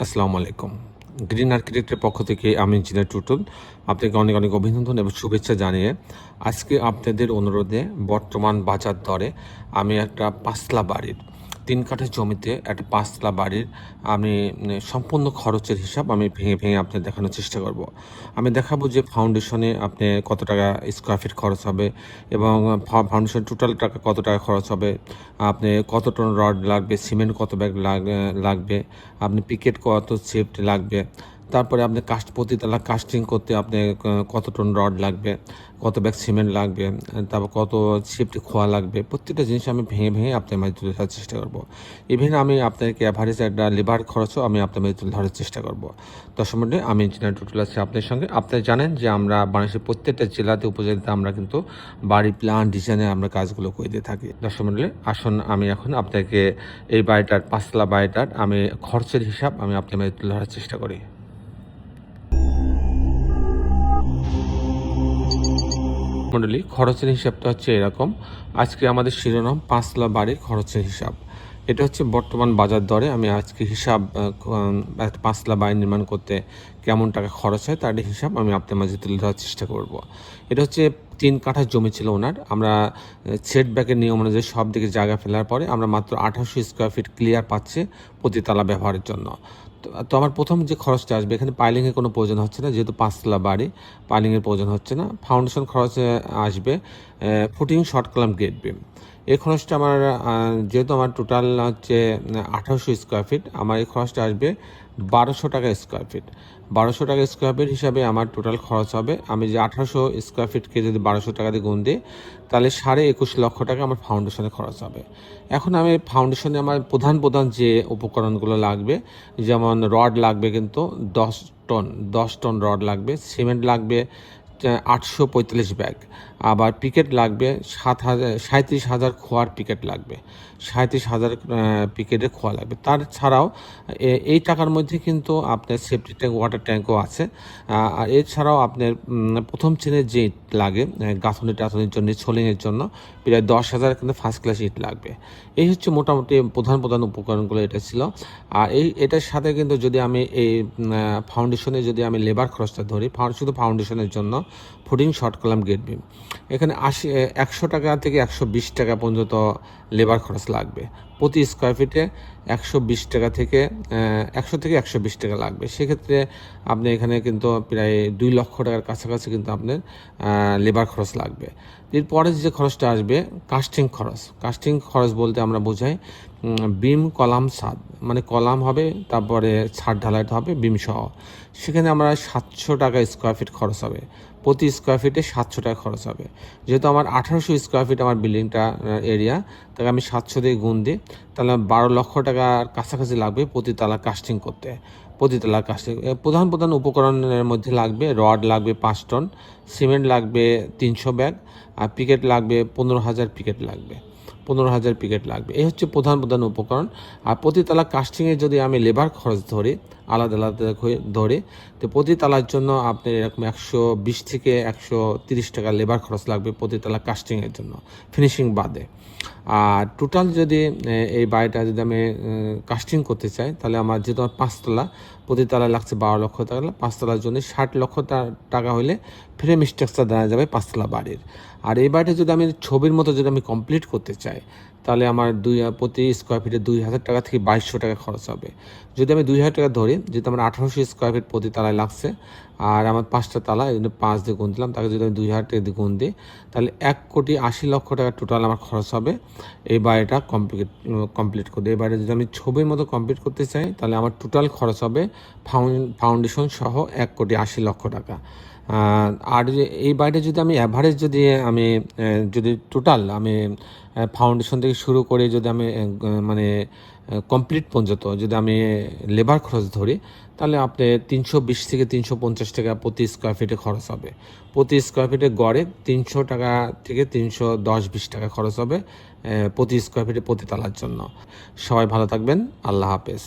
আসসালামু আলাইকুম। গ্রিন আর্কিটেক্টের পক্ষ থেকে আমি ইঞ্জিনিয়ার টুটুল। আপনাকে অনেক, অনেক অভিনন্দন এবং শুভেচ্ছা জানিয়ে আজকে আপনাদের অনুরোধে বর্তমান বাজার দরে আমি একটা ৫ তলা বাড়ির ৩ কাঠা জমিতে একটা ৫ তলা বাড়ির আমি সম্পূর্ণ খরচের হিসাব আমি ভেঙে, ভেঙে আপনাদের দেখানোর চেষ্টা করব। আমি দেখাবো যে ফাউন্ডেশনে আপনি কত টাকা স্কোয়ার ফিট খরচ হবে এবং ফাউন্ডেশন টোটাল টাকা কত টাকা খরচ হবে, আপনি কত টন রড লাগবে, সিমেন্ট কত ব্যাগ লাগবে, আপনি পিকেট কত শিফট লাগবে, তারপরে আপনি প্রতি তালা কাস্টিং করতে আপনি কত টন রড লাগবে, কত ব্যাগ সিমেন্ট লাগবে, তারপর কত শিফট খোয়া লাগবে, প্রত্যেকটা জিনিস আমি ভেঙে ভেঙে আপনার মাঝে তুলে ধরার চেষ্টা করব। ইভেন আমি আপনাকে অ্যাভারেজ একটা লেবার খরচও আমি আপনার মাঝে তুলে ধরার চেষ্টা করব। দর্শক মণ্ডলী, আমি ইঞ্জিনিয়ার টুটুল আছি আপনার সঙ্গে। আপনারা জানেন যে আমরা বাংলাদেশের প্রত্যেকটা জেলাতে উপজেলাতে আমরা কিন্তু বাড়ি প্ল্যান ডিজাইনে আমরা কাজগুলো করে দিয়ে থাকি। দর্শক মণ্ডলী, আসুন আমি এখন আপনাকে এই বাড়িটার ৫ তলা বাড়িটার আমি খরচের হিসাব আমি আপনার মাঝে তুলে ধরার চেষ্টা করি। মণ্ডলী, খরচের হিসাবটা হচ্ছে এরকম। আজকে আমাদের শিরোনাম ৫ তলা বাড়ির খরচের হিসাব। এটা হচ্ছে বর্তমান বাজার দরে আমি আজকে হিসাব একটা ৫ তলা বাড়ি নির্মাণ করতে কেমন টাকা খরচ হয় তার হিসাব আমি আপনার মাঝে তুলে ধরার চেষ্টা করব। এটা হচ্ছে ৩ কাঠা জমি ছিল ওনার। আমরা সেট ব্যাকের নিয়ম অনুযায়ী সব দিকে জায়গা ফেলার পরে আমরা মাত্র ১৮০০ স্কোয়ার ফিট ক্লিয়ার পাচ্ছি প্রতি তালা ব্যবহারের জন্য। তো আমার প্রথম যে খরচটা আসবে, এখানে পাইলিংয়ের কোনো প্রয়োজন হচ্ছে না, যেহেতু ৫ তলা বাড়ি পাইলিংয়ের প্রয়োজন হচ্ছে না। ফাউন্ডেশন খরচ আসবে ফুটিং শর্ট কলাম গেট বিম। এই খরচটা আমার যেহেতু আমার টোটাল হচ্ছে ১৮০০ স্কোয়ার ফিট, আমার এই খরচটা আসবে ১২০০ টাকা স্কোয়ার ফিট। ১২০০ টাকা স্কোয়ার ফিট হিসাবে আমার টোটাল খরচ হবে। আমি যে ১৮০০ স্কোয়ার ফিটকে যদি ১২০০ টাকা দিয়ে গুণ দিই, তাহলে ২১.৫ লক্ষ টাকা আমার ফাউন্ডেশনে খরচ হবে। এখন আমি ফাউন্ডেশনে আমার প্রধান যে উপকরণগুলো লাগবে, যেমন রড লাগবে কিন্তু ১০ টন রড লাগবে, সিমেন্ট লাগবে ৮৪৫ ব্যাগ, আবার পিকেট লাগবে ৩৭,০০০ খোয়ার পিকেট লাগবে, ৩৭,০০০ পিকেটের খোয়া লাগবে। তাছাড়াও এই টাকার মধ্যে কিন্তু আপনার সেফটি ট্যাঙ্ক, ওয়াটার ট্যাঙ্কও আছে। আর এছাড়াও আপনার প্রথম শ্রেণীর যে ইট লাগে গাঁথনি টাথনির জন্য, সোলিংয়ের জন্য প্রায় ১০,০০০ কিন্তু ফার্স্ট ক্লাস ইট লাগবে। এই হচ্ছে মোটামুটি প্রধান উপকরণগুলো এটা ছিল। আর এটার সাথে কিন্তু যদি আমি এই ফাউন্ডেশনে যদি আমি লেবার খরচটা ধরি, শুধু ফাউন্ডেশনের জন্য ফুটিং শর্ট কলাম গেট বিম, এখানে ১০০ টাকা থেকে ১২০ টাকা পর্যন্ত লেবার খরচ লাগবে। প্রতি স্কোয়ার ফিটে ১২০ টাকা থেকে ১০০ থেকে ১২০ টাকা লাগবে। সেক্ষেত্রে আপনি এখানে কিন্তু প্রায় ২ লক্ষ টাকার কাছাকাছি কিন্তু আপনার লেবার খরচ লাগবে। এরপরে যে খরচটা আসবে কাস্টিং খরচ বলতে আমরা বোঝাই বিম কলাম ছাদ, মানে কলাম হবে, তারপরে ছাদ ঢালাইটা হবে বিম সহ। সেখানে আমরা ৭০০ টাকা স্কোয়ার ফিট খরচ হবে। প্রতি স্কোয়ার ফিটে ৭০০ টাকা খরচ হবে। যেহেতু আমার ১৮০০ স্কোয়ার ফিট আমার বিল্ডিংটা এরিয়া, তাকে আমি ৭০০ দিয়ে গুণ দিই, তাহলে ১২ লক্ষ টাকার কাছাকাছি লাগবে প্রতি তালা কাস্টিং করতে। প্রতি তালা কাস্টিং প্রধান উপকরণের মধ্যে লাগবে রড লাগবে ৫ টন, সিমেন্ট লাগবে ৩০০ ব্যাগ, আর পিকেট লাগবে ১৫,০০০ পিকেট লাগবে। ১৫,০০০ পিকেট লাগবে। এই হচ্ছে প্রধান উপকরণ। আর প্রতি তালা কাস্টিংয়ে যদি আমি লেবার খরচ ধরি, আলাদা ধরি, তো প্রতি তালার জন্য আপনার এরকম ১২০ থেকে ১৩০ টাকা লেবার খরচ লাগবে প্রতি তালা কাস্টিংয়ের জন্য, ফিনিশিং বাদে। আর টোটাল যদি এই বাড়িটা যদি আমি কাস্টিং করতে চাই, তাহলে আমার যেহেতু আমার ৫ তলা, প্রতি তালায় লাগছে ১২ লক্ষ টাকা। ৫ তলার জন্য ৬০ লক্ষ টাকা হলে ফ্রেম স্ট্রাকচার দেওয়া যাবে ৫ তলা বাড়ির। আর এই বাড়িটা যদি আমি ছবির মতো যদি আমি কমপ্লিট করতে চাই, তাহলে আমার প্রতি স্কোয়ার ফিটে ২,০০০ টাকা থেকে ২২০০ টাকা খরচ হবে। যদি আমি ২,০০০ টাকা ধরি, যেহেতু আমার ১৮০০ স্কোয়ার ফিট প্রতি তালায় লাগছে, আর আমার 5টা তালা, এই জন্য ৫ দিয়ে গুণ দিলাম, তাকে যদি আমি ২,০০০ টাকা দিয়ে গুণ দিই, তাহলে ১,৮০,০০,০০০ টাকা টোটাল আমার খরচ হবে এই বাড়িটা কমপ্লিট করতে। এই বাড়িটা যদি আমি ছবির মতো কমপ্লিট করতে চাই, তাহলে আমার টোটাল খরচ হবে ফাউন্ডেশন সহ ১,৮০,০০,০০০ টাকা। আর এই বাড়িটা যদি আমি অ্যাভারেজ যদি টোটাল আমি ফাউন্ডেশন থেকে শুরু করে যদি আমি মানে কমপ্লিট পর্যন্ত যদি আমি লেবার খরচ ধরি, তাহলে আপনি ৩২০ থেকে ৩৫০ টাকা প্রতি স্কোয়ার ফিটে খরচ হবে। প্রতি স্কোয়ার ফিটে গড়ে ৩০০ টাকা থেকে ৩১০-২০ টাকা খরচ হবে প্রতি স্কোয়ার ফিটে প্রতি তালার জন্য। সবাই ভালো থাকবেন। আল্লাহ হাফেজ।